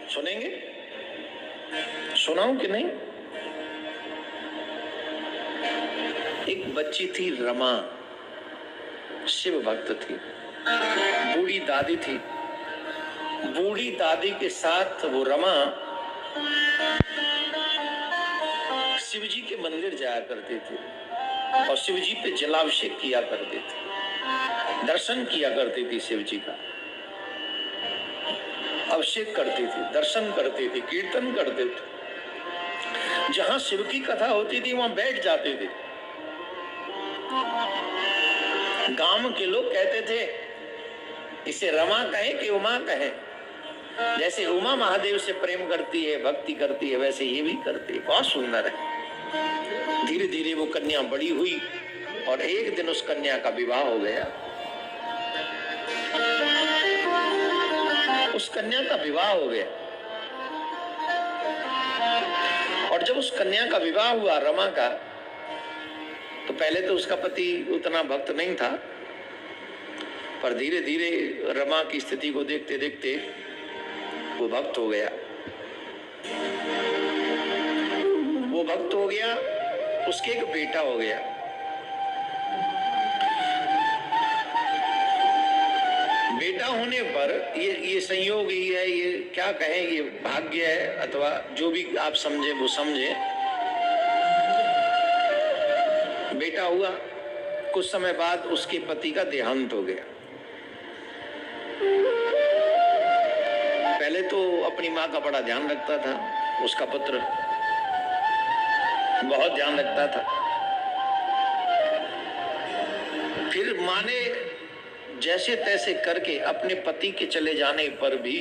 सुनेंगे? सुनाऊं कि नहीं? एक बच्ची थी रमा, शिव भक्त थी, बूढ़ी दादी थी। बूढ़ी दादी के साथ वो रमा शिव जी के मंदिर जाया करती थी और शिव जी पे जलाभिषेक किया करती थी, दर्शन किया करती थी शिव जी का, अभिषेक करती थी, दर्शन करती थी, कीर्तन करते थे। जहां शिव की कथा होती थी वहां बैठ जाते थे। गांव के लोग कहते थे इसे रमा कहे कि उमा कहे, जैसे उमा महादेव से प्रेम करती है, भक्ति करती है, वैसे ये भी करती है। बहुत सुंदर है। धीरे धीरे वो कन्या बड़ी हुई और एक दिन उस कन्या का विवाह हो गया। उस कन्या का विवाह हो गया और जब उस कन्या का विवाह हुआ रमा का, तो पहले तो उसका पति उतना भक्त नहीं था, पर धीरे धीरे रमा की स्थिति को देखते देखते वो भक्त हो गया। वो भक्त हो गया, उसके एक बेटा हो गया। बेटा होने पर ये संयोग ही है, ये क्या कहें, ये भाग्य है अथवा जो भी आप समझे वो समझे। बेटा हुआ, कुछ समय बाद उसके पति का देहांत हो गया। पहले तो अपनी माँ का बड़ा ध्यान रखता था, उसका पुत्र बहुत ध्यान रखता था। फिर माँ ने जैसे तैसे करके अपने पति के चले जाने पर भी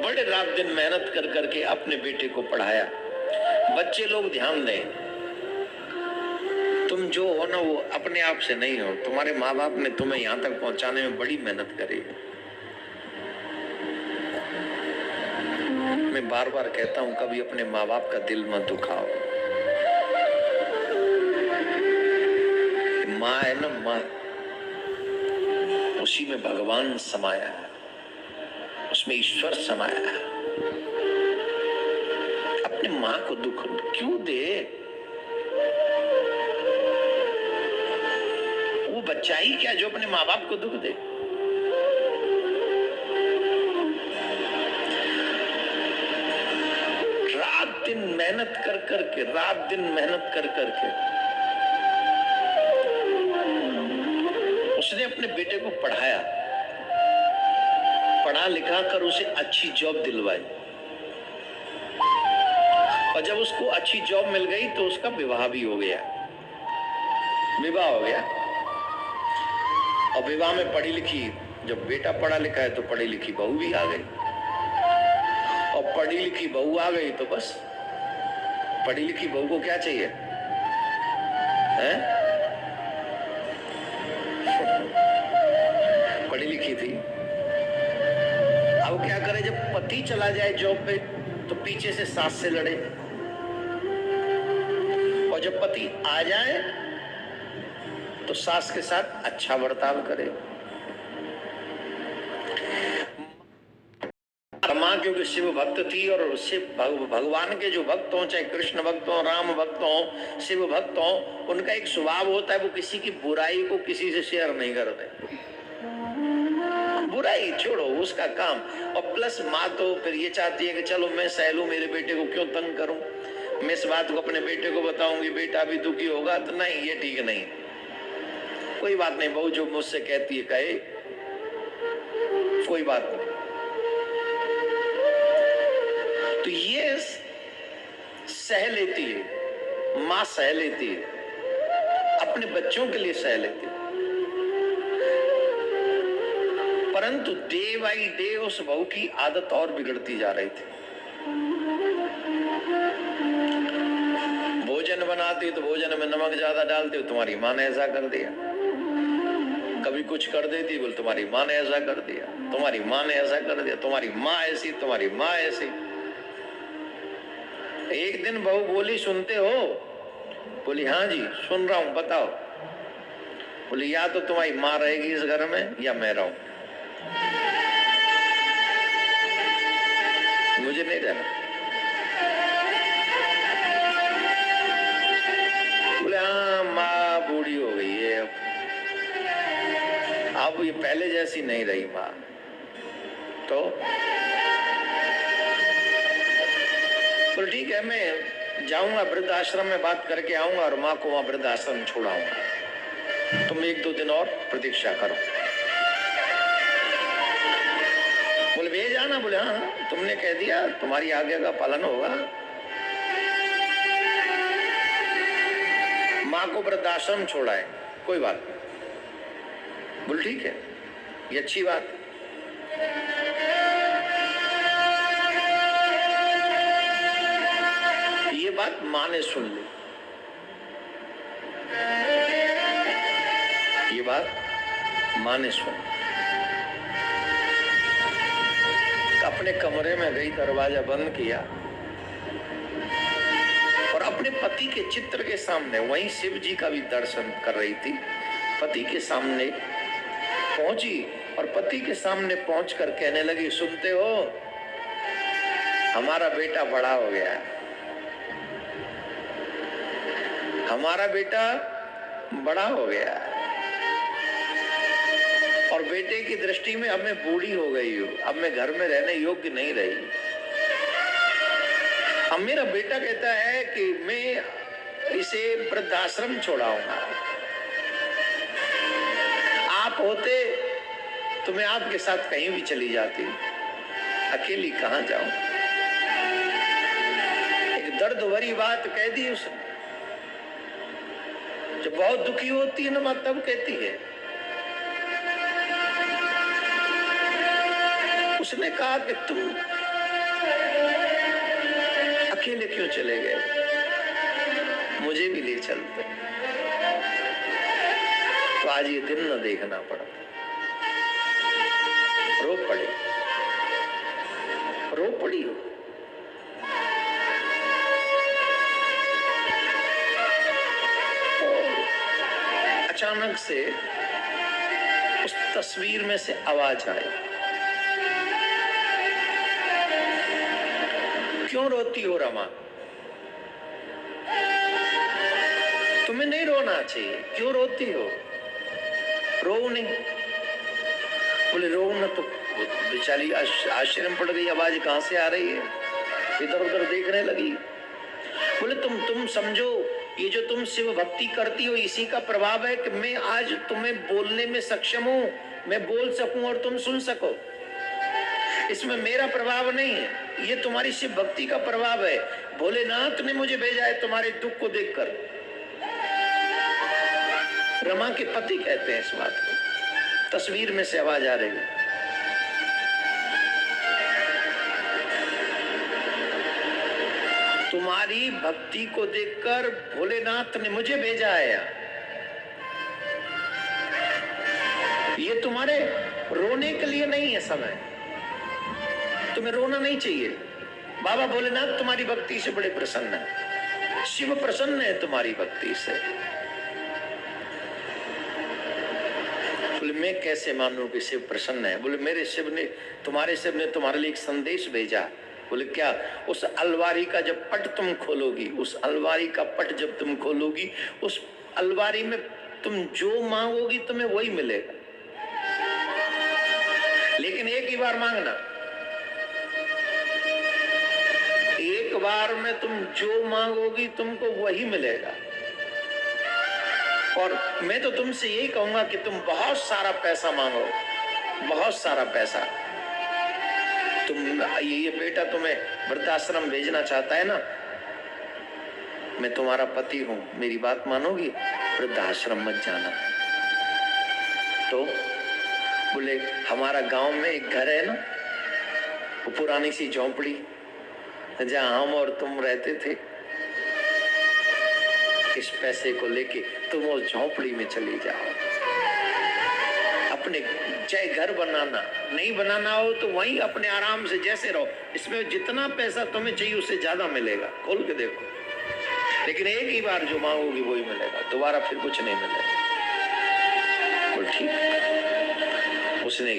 बड़े रात दिन मेहनत कर करके अपने बेटे को पढ़ाया। बच्चे लोग ध्यान दें, तुम जो हो ना वो अपने आप से नहीं हो, तुम्हारे माँ बाप ने तुम्हें यहाँ तक पहुंचाने में बड़ी मेहनत करी है। मैं बार बार कहता हूँ कभी अपने माँ बाप का दिल मत दुखाओ। माँ है ना, माँ, उसी में भगवान समाया है, उसमें ईश्वर समाया है। अपने माँ को दुख क्यों दे? वो बच्चा ही क्या जो अपने माँ बाप को दुख दे? रात दिन मेहनत कर करके, रात दिन मेहनत कर करके उसने अपने बेटे को पढ़ाया, पढ़ा लिखा कर उसे अच्छी जॉब दिलवाई और जब उसको अच्छी जॉब मिल गई तो उसका विवाह भी हो गया। विवाह हो गया और विवाह में पढ़ी लिखी, जब बेटा पढ़ा लिखा है तो पढ़ी लिखी बहू भी आ गई और पढ़ी लिखी बहू आ गई तो बस पढ़ी लिखी बहू को क्या चाहिए है? पढ़ी लिखी थी। अब क्या करे, जब पति चला जाए जॉब पे तो पीछे से सास से लड़े और जब पति आ जाए तो सास के साथ अच्छा बर्ताव करे। माँ क्योंकि शिव भक्त थी और उससे भगवान के जो भक्त हों, चाहे कृष्ण भक्त हों, राम भक्त हों, शिव भक्त हों, उनका एक स्वभाव होता है वो किसी की बुराई को किसी से शेयर नहीं करते। बुराई छोड़ो, उसका काम। और प्लस माँ तो फिर ये चाहती है कि चलो मैं सह लूं, मेरे बेटे को क्यों तंग करूं, मैं इस बात को अपने बेटे को बताऊंगी, बेटा भी दुखी होगा। तो नहीं, ये ठीक नहीं। कोई बात नहीं, बहू जो मुझसे कहती है कहे, कोई बात नहीं। तो ये सह लेती है, माँ सह लेती है, अपने बच्चों के लिए सह लेती है। परंतु डे बाई डे उस बहू की आदत और बिगड़ती जा रही थी। भोजन बनाती तो भोजन में नमक ज्यादा डालती, तुम्हारी माँ ने ऐसा कर दिया। कभी कुछ कर देती, बोल तुम्हारी माँ ने ऐसा कर दिया, तुम्हारी माँ ने ऐसा कर दिया, तुम्हारी माँ ऐसी, तुम्हारी माँ ऐसी। एक दिन बहू बोली, सुनते हो? बोली हाँ जी सुन रहा हूं, बताओ। बोली या तो तुम्हारी माँ रहेगी इस घर में या मैं रहूं। मुझे नहीं रहना। बोले हाँ माँ बूढ़ी हो गई है, अब ये पहले जैसी नहीं रही माँ। तो बोले ठीक है, मैं जाऊंगा वृद्ध आश्रम में, बात करके आऊंगा और माँ को वहां वृद्ध आश्रम छोड़ाऊंगा, तुम 1-2 दिन और प्रतीक्षा करो। बोले भेज आना। बोले हाँ तुमने कह दिया, तुम्हारी आज्ञा का पालन होगा। माँ को वृद्धाश्रम छोड़ाए, कोई बात नहीं। बोले ठीक है, ये अच्छी बात। ये बात माँ ने सुन ली, ये बात माँ ने सुन। अपने कमरे में गई, दरवाजा बंद किया और अपने पति के चित्र के सामने, वहीं शिव जी का भी दर्शन कर रही थी, पति के सामने पहुंची और पति के सामने पहुंचकर कहने लगी, सुनते हो, हमारा बेटा बड़ा हो गया है, हमारा बेटा बड़ा हो गया है और बेटे की दृष्टि में अब मैं बूढ़ी हो गई हूँ, अब मैं घर में रहने योग्य नहीं रही। अब मेरा बेटा कहता है कि मैं इसे वृद्धाश्रम छोड़ाऊंगा। आप होते तो मैं आपके साथ कहीं भी चली जाती, अकेली कहां जाऊं। एक दर्द भरी बात कह दी उसने। जब बहुत दुखी होती है ना मां, तब कहती है। उसने कहा कि तुम अकेले क्यों चले गए, मुझे भी ले चलते, तो आज ये दिन न देखना पड़ा। रो पड़े, रो पड़ी हो। अचानक से उस तस्वीर में से आवाज आई, क्यों रोती हो रमा, तुम्हें नहीं रोना चाहिए, क्यों रोती हो, रो नहीं। बोले रो ना, तो बेचारी आश्चर्य में पड़ गई, आवाज कहां से आ रही है, इधर उधर देखने लगी। बोले तुम समझो, ये जो तुम शिव भक्ति करती हो इसी का प्रभाव है कि मैं आज तुम्हें बोलने में सक्षम हूं, मैं बोल सकूं और तुम सुन सको। इसमें मेरा प्रभाव नहीं है, ये तुम्हारी शिव भक्ति का प्रभाव है। भोलेनाथ ने मुझे भेजा है तुम्हारे दुख को देखकर। रमा के पति कहते हैं इस बात को। तस्वीर में से आवाज आ रही है, तुम्हारी भक्ति को देखकर भोलेनाथ ने मुझे भेजा है। ये तुम्हारे रोने के लिए नहीं है समय, तुम्हें रोना नहीं चाहिए। बाबा भोलेनाथ तुम्हारी भक्ति से बड़े प्रसन्न है, शिव प्रसन्न है तुम्हारी भक्ति से। बोले मैं कैसे मानूं कि शिव प्रसन्न है। बोले मेरे शिव ने, तुम्हारे शिव ने तुम्हारे लिए एक संदेश भेजा। बोले क्या? उस अलमारी का जब पट तुम खोलोगी, उस अलमारी का पट जब तुम खोलोगी, उस अलमारी में तुम जो मांगोगी तुम्हें वही मिलेगा, लेकिन एक ही बार मांगना। एक बार में तुम जो मांगोगी तुमको वही मिलेगा। और मैं तो तुमसे यही कहूंगा कि तुम बहुत सारा पैसा मांगो, बहुत सारा पैसा। तुम ये बेटा तुम्हें वृद्धाश्रम भेजना चाहता है ना, मैं तुम्हारा पति हूं, मेरी बात मानोगी? वृद्धाश्रम मत जाना। तो बोले हमारा गांव में एक घर है ना, वो पुरानी सी झोंपड़ी जहां हम और तुम रहते थे, इस पैसे को लेके तुम उस झोंपड़ी में चली जाओ। अपने चाहे घर बनाना नहीं बनाना हो तो वहीं अपने आराम से जैसे रहो, इसमें जितना पैसा तुम्हें चाहिए उससे ज्यादा मिलेगा, खोल के देखो। लेकिन एक ही बार जो मांगोगी वही मिलेगा, दोबारा फिर कुछ नहीं मिलेगा। बोल ठीक। उसने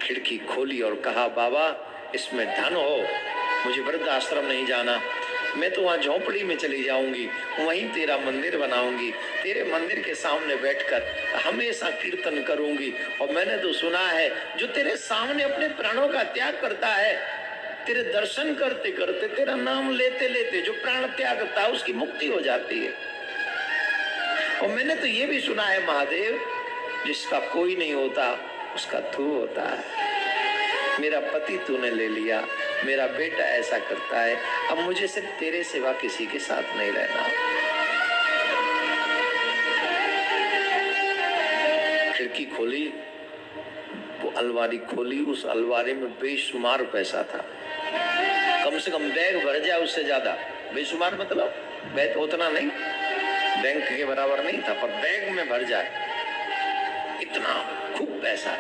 खिड़की खोली और कहा बाबा इसमें धन हो मुझे वृद्धाश्रम नहीं जाना, मैं तो वहां झोंपड़ी में चली जाऊंगी, वहीं तेरा मंदिर बनाऊंगी, तेरे मंदिर के सामने बैठकर हमेशा कीर्तन करूंगी। और मैंने तो सुना है जो तेरे सामने अपने प्राणों का त्याग करता है, तेरे दर्शन करते करते, तेरा नाम लेते लेते जो प्राण त्याग करता है उसकी मुक्ति हो जाती है। और मैंने तो ये भी सुना है महादेव, जिसका कोई नहीं होता उसका तू होता है। मेरा पति तूने ले लिया, मेरा बेटा ऐसा करता है, अब मुझे सिर्फ तेरे सिवा किसी के साथ नहीं रहना। खिड़की खोली, वो अलमारी खोली, उस अलमारी में बेशुमार पैसा था, कम से कम बैग भर जाए उससे ज्यादा। बेशुमार मतलब बैग उतना नहीं, बैंक के बराबर नहीं था, पर बैग में भर जाए इतना खूब पैसा।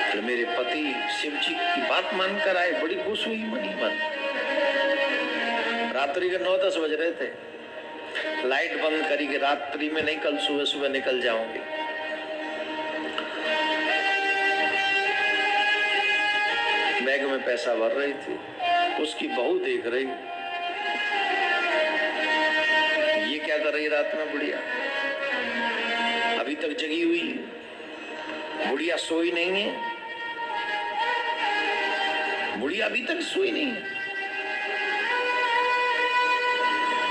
फिर मेरे पति शिव जी की बात मानकर आए, बड़ी खुश हुई मनी मन। रात्रि के 9-10 बज रहे थे, लाइट बंद करी कि रात्रि में नहीं, कल सुबह सुबह निकल जाऊंगी। बैग में पैसा भर रही थी, उसकी बहू देख रही, ये क्या कर रही रात में बुढ़िया, अभी तक जगी हुई है, बुढ़िया सोई नहीं है, बुढ़िया अभी तक सोई नहीं है।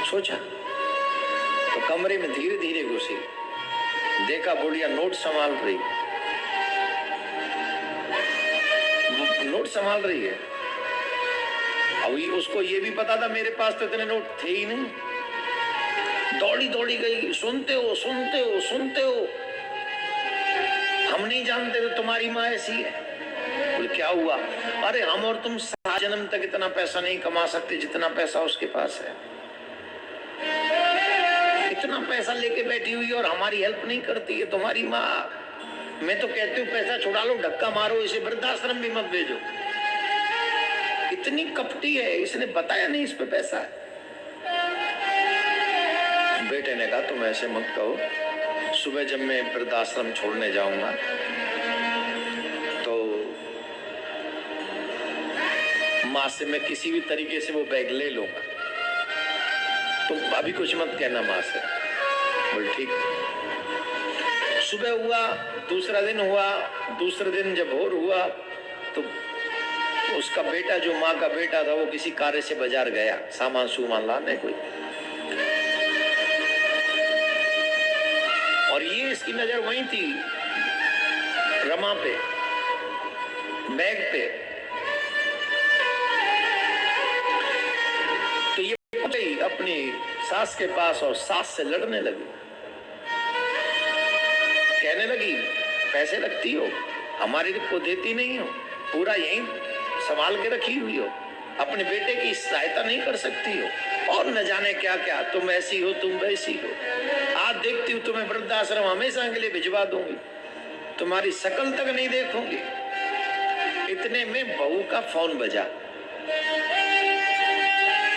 सोचा तो कमरे में धीरे धीरे घुसी, देखा बुढ़िया नोट संभाल रही, नोट संभाल रही है। अभी उसको ये भी पता था मेरे पास तो इतने नोट थे ही नहीं। दौड़ी दौड़ी गई, सुनते हो सुनते हो सुनते हो, हम नहीं जानते तो तुम्हारी माँ ऐसी है। बोले क्या हुआ? अरे हम और तुम 7 जन्म तक इतना पैसा नहीं कमा सकते जितना पैसा उसके पास है। इतना पैसा लेके बैठी हुई और हमारी हेल्प नहीं करती है तुम्हारी माँ। मैं तो कहती हूँ पैसा छुड़ा लो, धक्का मारो, इसे वृद्धाश्रम भी मत भेजो। इतनी कपटी है, इसने बताया नहीं इस पे पैसा है। बेटे ने कहा तुम ऐसे मत कहो, सुबह जब मैं वृद्धाश्रम छोड़ने जाऊंगा तो माँ से मैं किसी भी तरीके से वो बैग ले लूंगा, तुम अभी कुछ मत कहना माँ से। बोल ठीक। सुबह हुआ, दूसरा दिन हुआ, दूसरे दिन जब भोर हुआ तो उसका बेटा, जो माँ का बेटा था, वो किसी कार्य से बाजार गया सामान सुमान लाने कोई, और ये इसकी नजर वहीं थी रमा पे, बैग पे। तो ये गई अपनी सास के पास और सास से लड़ने लगी, कहने लगी पैसे रखती हो, हमारे को देती नहीं हो, पूरा यहीं संभाल के रखी हुई हो, अपने बेटे की सहायता नहीं कर सकती हो, और न जाने क्या क्या, तुम ऐसी हो तुम वैसी हो। आज देखती हूँ तुम्हें वृद्धाश्रम हमेशा के लिए भिजवा दूंगी, तुम्हारी शकल तक नहीं देखूंगी। इतने में बहू का फोन बजा,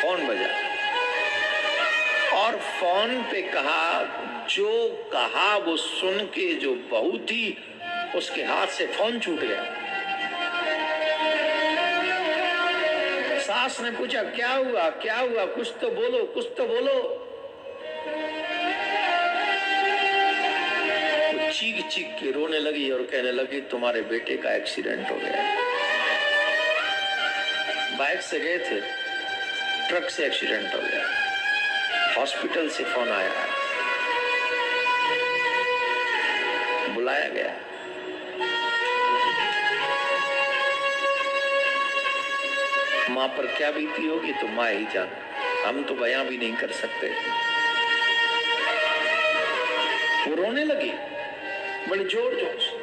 फोन बजा और फोन पे कहा, जो कहा वो सुन के जो बहू थी उसके हाथ से फोन छूट गया। सास ने पूछा क्या हुआ क्या हुआ, कुछ तो बोलो कुछ तो बोलो। तो चीख चीख के रोने लगी और कहने लगी तुम्हारे बेटे का एक्सीडेंट हो गया। बाइक से गए थे, ट्रक से एक्सीडेंट हो गया, हॉस्पिटल से फोन आया, बुलाया गया। माँ पर क्या बीती होगी तो माँ ही जाने, हम तो बयां भी नहीं कर सकते। वो रोने लगी बड़ी जोर जोर से,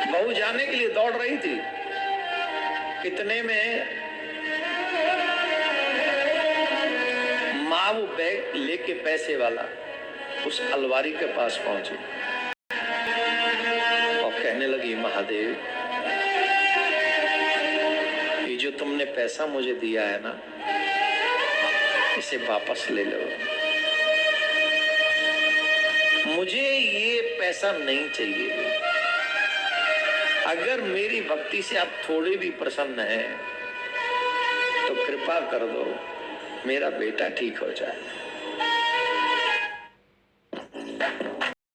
बहू जाने के लिए दौड़ रही थी। इतने में माँ वो बैग लेके पैसे वाला उस अलमारी के पास पहुंची और कहने लगी महादेव, ये जो तुमने पैसा मुझे दिया है ना, इसे वापस ले लो। मुझे ये पैसा नहीं चाहिए। अगर मेरी भक्ति से आप थोड़े भी प्रसन्न हैं तो कृपा कर दो मेरा बेटा ठीक हो जाए।